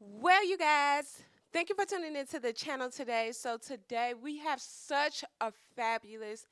Well, you guys, thank you for tuning into the channel today. So, today we have such a fabulous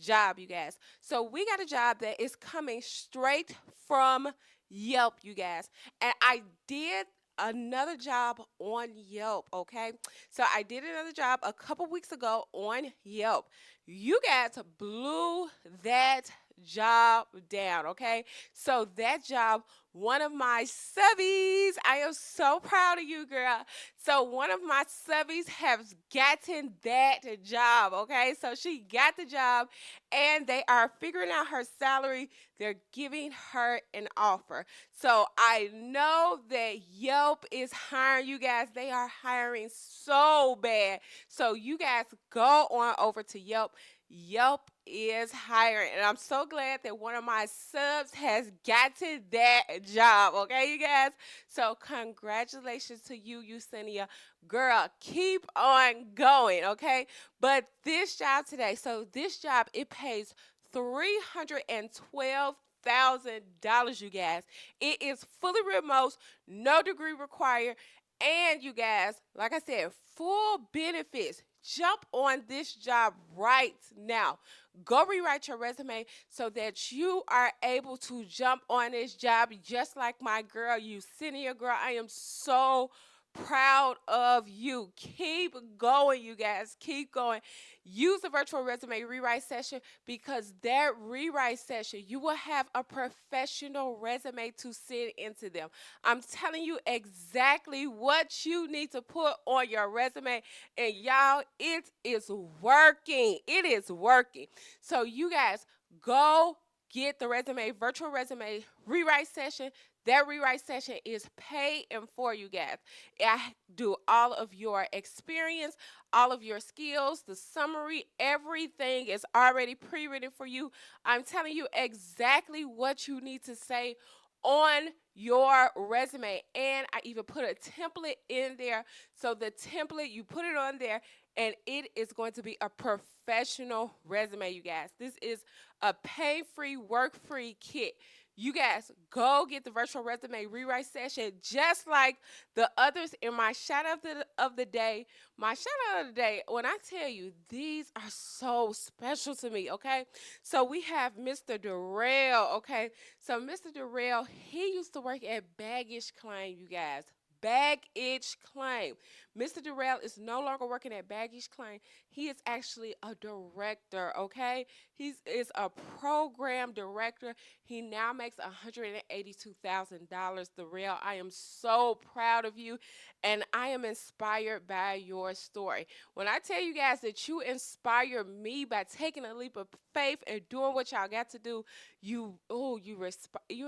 job, you guys. So, we got a job that is coming straight from Yelp, you guys. And I did another job on Yelp, okay? So, I did another job a couple weeks ago on Yelp. You guys blew that job down, okay? So, that job, one of my subbies. I am so proud of you, girl. So one of my subbies has gotten that job, okay? So she got the job and they are figuring out her salary. They're giving her an offer. So I know that Yelp is hiring you guys. They are hiring so bad. So you guys go on over to Yelp. Yelp is hiring, and I'm so glad that one of my subs has gotten that job. Okay, you guys. So congratulations to you, Yesenia. Girl, keep on going. Okay, but this job today, so this job it pays $312,000, you guys. It is fully remote, no degree required, and you guys, like I said, full benefits. Jump on this job right now. Go rewrite your resume so that you are able to jump on this job just like my girl, you senior girl. I am so proud of you. Keep going, you guys. Keep going. Use the virtual resume rewrite session because that rewrite session, you will have a professional resume to send into them. I'm telling you exactly what you need to put on your resume. And y'all, it is working. It is working. So you guys go get the resume, virtual resume rewrite session. That rewrite session is paid and for you guys. I do all of your experience, all of your skills, the summary, everything is already pre-written for you. I'm telling you exactly what you need to say on your resume, and I even put a template in there. So the template, you put it on there and it is going to be a professional resume, you guys. This is a pay-free, work-free kit. You guys go get the virtual resume rewrite session just like the others in my shout out of the day. My shout out of the day, when I tell you, these are so special to me, okay? So we have Mr. Darrell, okay? So Mr. Darrell, he used to work at Baggage Claim, you guys. Baggage Claim. Mr. Darrell is no longer working at Baggage Claim. He is actually a director, okay? He is a program director. He now makes $182,000. Darrell, I am so proud of you, and I am inspired by your story. When I tell you guys that you inspire me by taking a leap of faith and doing what y'all got to do, you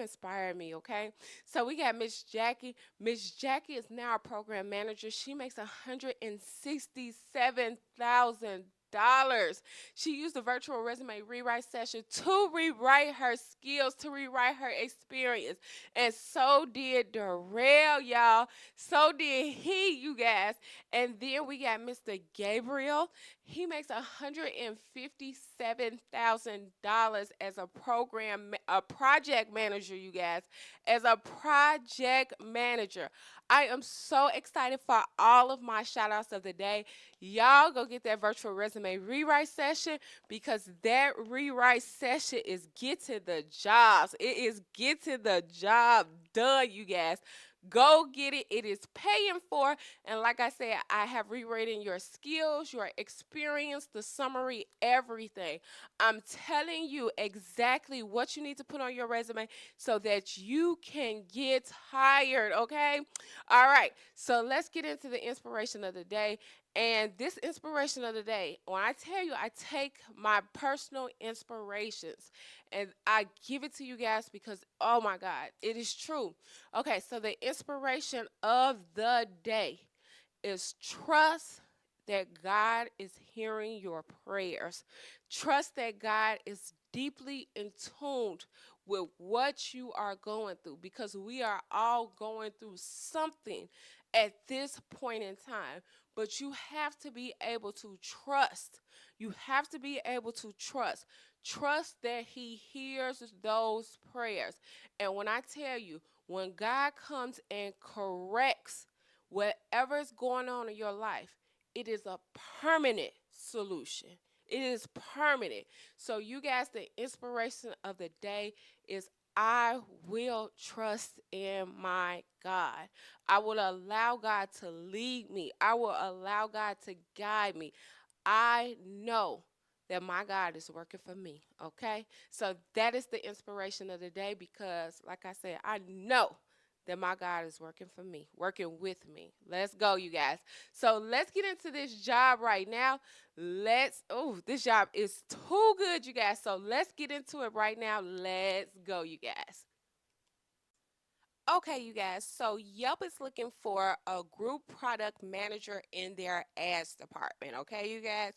inspire me, okay? So we got Miss Jackie. Miss Jackie is now a program manager. She makes $167,000. She used the virtual resume rewrite session to rewrite her skills, to rewrite her experience. And so did Darrell, y'all. So did he, you guys. And then we got Mr. Gabriel. He makes $157,000 as a project manager, you guys. As a project manager. I am so excited for all of my shout outs of the day. Y'all go get that virtual resume rewrite session because that rewrite session is getting the jobs. It is getting the job done, you guys. Go get it. It is paying for. And like I said, I have rewritten your skills, your experience, the summary, everything. I'm telling you exactly what you need to put on your resume so that you can get hired, okay? All right, so let's get into the inspiration of the day. And this inspiration of the day, when I tell you, I take my personal inspirations and I give it to you guys because, oh my God, it is true. Okay, so the inspiration of the day is trust that God is hearing your prayers. Trust that God is deeply in tune with what you are going through because we are all going through something at this point in time. But you have to be able to trust. You have to be able to trust. Trust that He hears those prayers. And when I tell you, when God comes and corrects Whatever is going on in your life, it is a permanent solution. It is permanent. So, you guys, the inspiration of the day is I will trust in my God. I will allow God to lead me. I will allow God to guide me. I know that my God is working for me. Okay? So that is the inspiration of the day because, like I said, I know that my God is working for me, working with me. Let's go, you guys. So let's get into this job right now. This job is too good, you guys. So let's get into it right now. Let's go, you guys. Okay, you guys. So Yelp is looking for a group product manager in their ads department. Okay, you guys.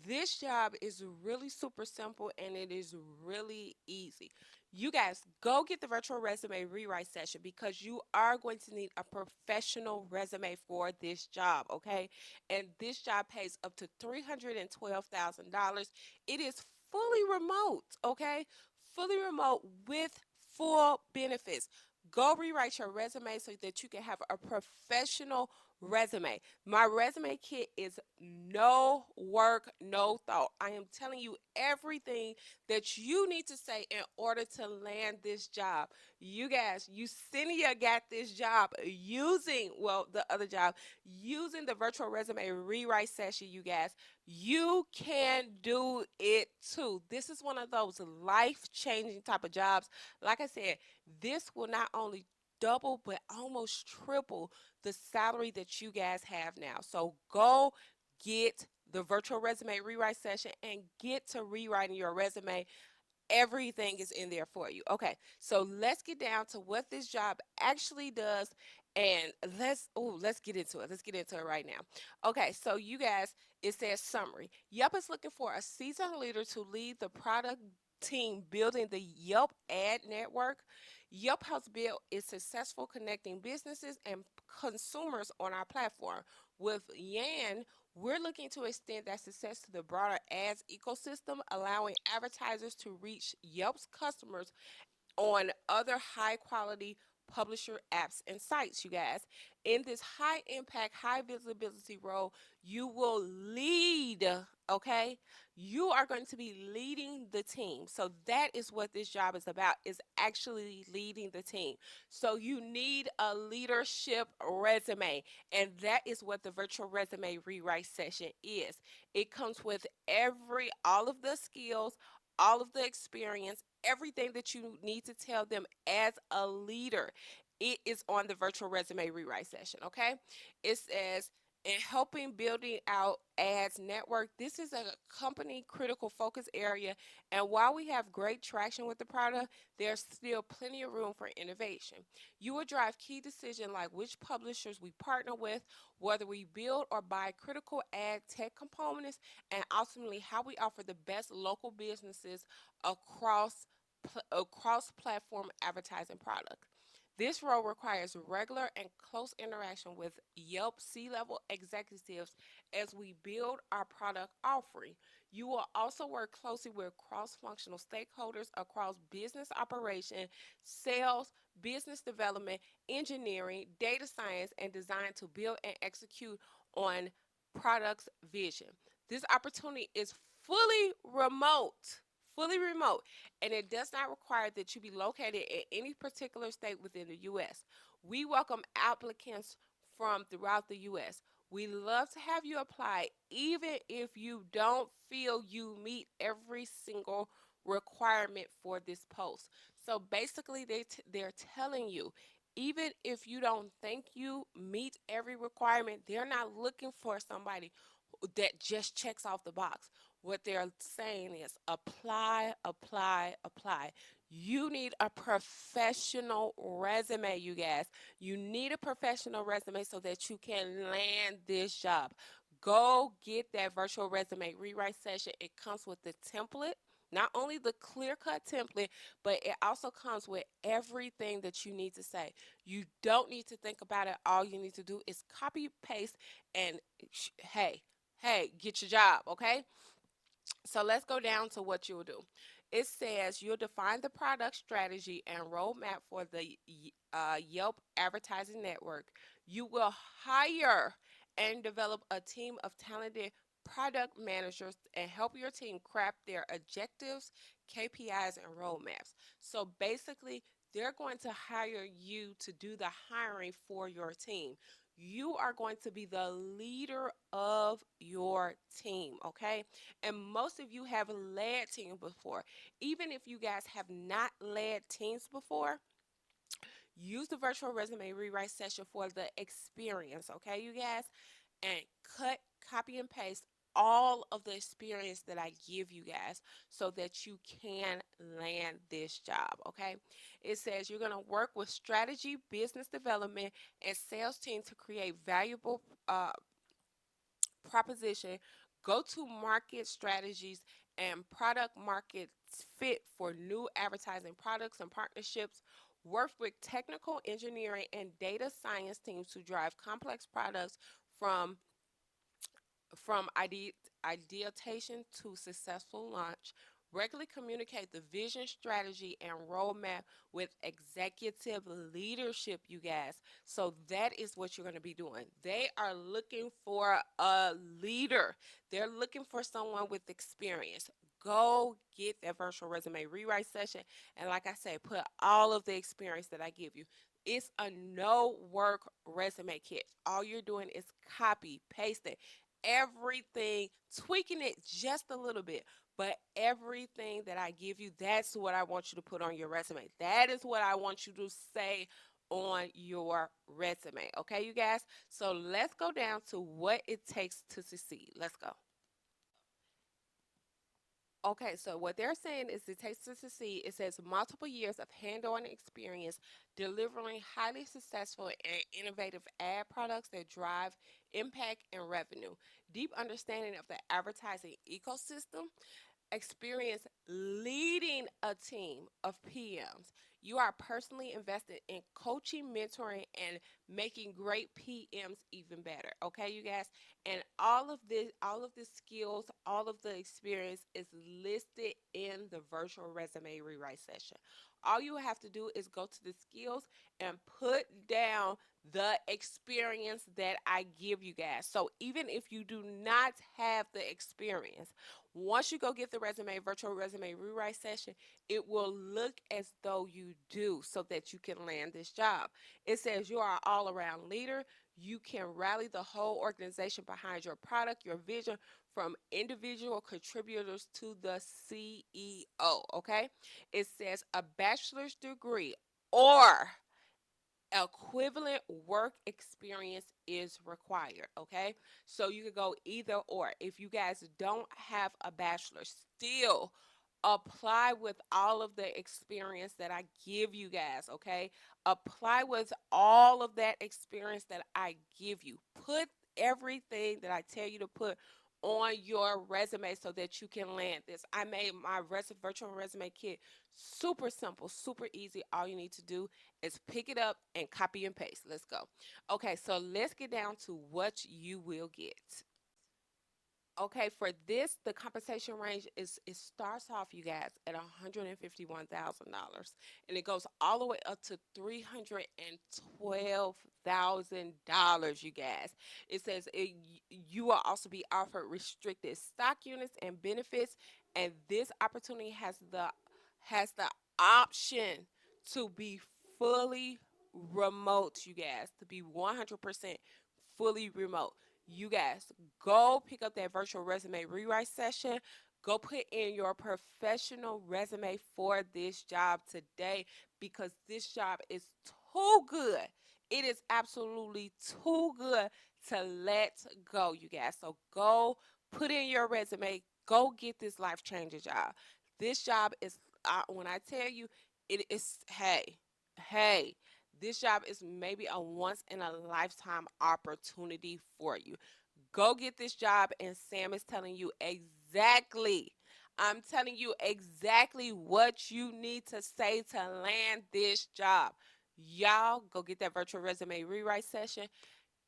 This job is really super simple and it is really easy. You guys go get the virtual resume rewrite session because you are going to need a professional resume for this job. Okay, and this job pays up to $312,000. It is fully remote. Okay, fully remote with full benefits. Go rewrite your resume so that you can have a professional resume. My resume kit is no work, no thought. I am telling you everything that you need to say in order to land this job. You guys, Yesenia got this job the other job, using the virtual resume rewrite session, you guys. You can do it too. This is one of those life changing type of jobs. Like I said, this will not only double but almost triple the salary that you guys have now. So go get the virtual resume rewrite session and get to rewriting your resume. Everything is in there for you. Okay, so let's get down to what this job actually does, and let's get into it. Let's get into it right now. Okay, so you guys, it says summary. Yelp is looking for a seasoned leader to lead the product team building the Yelp ad network. Yelp has built is successful connecting businesses and consumers on our platform. With Yan, we're looking to extend that success to the broader ads ecosystem, allowing advertisers to reach Yelp's customers on other high quality publisher apps and sites, you guys. In this high impact, high visibility role, you will lead, okay? You are going to be leading the team. So that is what this job is about, is actually leading the team. So you need a leadership resume, and that is what the virtual resume rewrite session is. It comes with all of the skills, all of the experience, everything that you need to tell them as a leader. It is on the virtual resume rewrite session, okay? It says, in helping building out ads network, this is a company critical focus area. And while we have great traction with the product, there's still plenty of room for innovation. You will drive key decisions like which publishers we partner with, whether we build or buy critical ad tech components, and ultimately how we offer the best local businesses across platform advertising product. This role requires regular and close interaction with Yelp C-level executives as we build our product offering. You will also work closely with cross-functional stakeholders across business operation, sales, business development, engineering, data science, and design to build and execute on products vision. This opportunity is fully remote. Fully remote, and it does not require that you be located in any particular state within the U.S. We welcome applicants from throughout the U.S. We love to have you apply, even if you don't feel you meet every single requirement for this post. So basically, they're telling you, even if you don't think you meet every requirement, they're not looking for somebody that just checks off the box. What they're saying is apply, apply, apply. You need a professional resume, you guys. You need a professional resume so that you can land this job. Go get that virtual resume rewrite session. It comes with the template, not only the clear cut template, but it also comes with everything that you need to say. You don't need to think about it. All you need to do is copy, paste, and hey, get your job, okay? So let's go down to what you'll do. It says you'll define the product strategy and roadmap for the Yelp advertising network. You will hire and develop a team of talented product managers and help your team craft their objectives, KPIs, and roadmaps. So basically, they're going to hire you to do the hiring for your team. You are going to be the leader of your team, okay? And most of you have led teams before. Even if you guys have not led teams before, use the virtual resume rewrite session for the experience, okay, you guys? And cut, copy, and paste all of the experience that I give you guys so that you can land this job, okay? It says you're going to work with strategy, business development, and sales team to create valuable proposition, go to market strategies, and product market fit for new advertising products and partnerships. Work with technical engineering and data science teams to drive complex products from from ideation to successful launch. Regularly communicate the vision, strategy, and roadmap with executive leadership, you guys. So that is what you're going to be doing. They are looking for a leader, they're looking for someone with experience. Go get that virtual resume rewrite session. And like I said, put all of the experience that I give you. It's a no work resume kit. All you're doing is copy, paste it, everything, tweaking it just a little bit. But everything that I give you, that's what I want you to put on your resume. That is what I want you to say on your resume. Okay, you guys? So let's go down to what it takes to succeed. Let's go. Okay, so what they're saying is it takes to succeed. It says multiple years of hands-on experience delivering highly successful and innovative ad products that drive impact and revenue. Deep understanding of the advertising ecosystem, experience leading a team of PMs. You are personally invested in coaching, mentoring, and making great PMs even better. Okay, you guys? And all of the skills, all of the experience is listed in the virtual resume rewrite session. All you have to do is go to the skills and put down the experience that I give you guys. So even if you do not have the experience, once you go get the resume, virtual resume rewrite session, it will look as though you do so that you can land this job. It says you are an all around leader. You can rally the whole organization behind your product, your vision, from individual contributors to the CEO. Okay. It says a bachelor's degree or equivalent work experience is required. Okay, so you could go either or. If you guys don't have a bachelor, still apply with all of the experience that I give you guys. Okay, apply with all of that experience that I give you. Put everything that I tell you to put on your resume so that you can land this. I made my virtual resume kit super simple, super easy. All you need to do is pick it up and copy and paste. Let's go. Okay, so let's get down to what you will get. Okay, for this, the compensation range is it starts off, you guys, at $151,000, and it goes all the way up to $312,000. You guys, it says you will also be offered restricted stock units and benefits, and this opportunity has the option to be fully remote. You guys, to be 100% fully remote. You guys, go pick up that virtual resume rewrite session. Go put in your professional resume for this job today because this job is too good. It is absolutely too good to let go, you guys. So go put in your resume. Go get this life changing job. This job is, when I tell you, it is, hey, this job is maybe a once in a lifetime opportunity for you. Go get this job, and Sam is telling you exactly. I'm telling you exactly what you need to say to land this job. Y'all, go get that virtual resume rewrite session.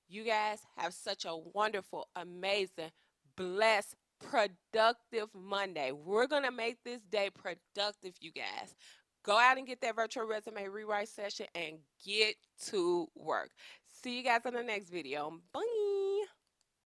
You guys have such a wonderful, amazing, blessed, productive Monday. We're going to make this day productive, you guys. Go out and get that virtual resume rewrite session and get to work. See you guys on the next video. Bye.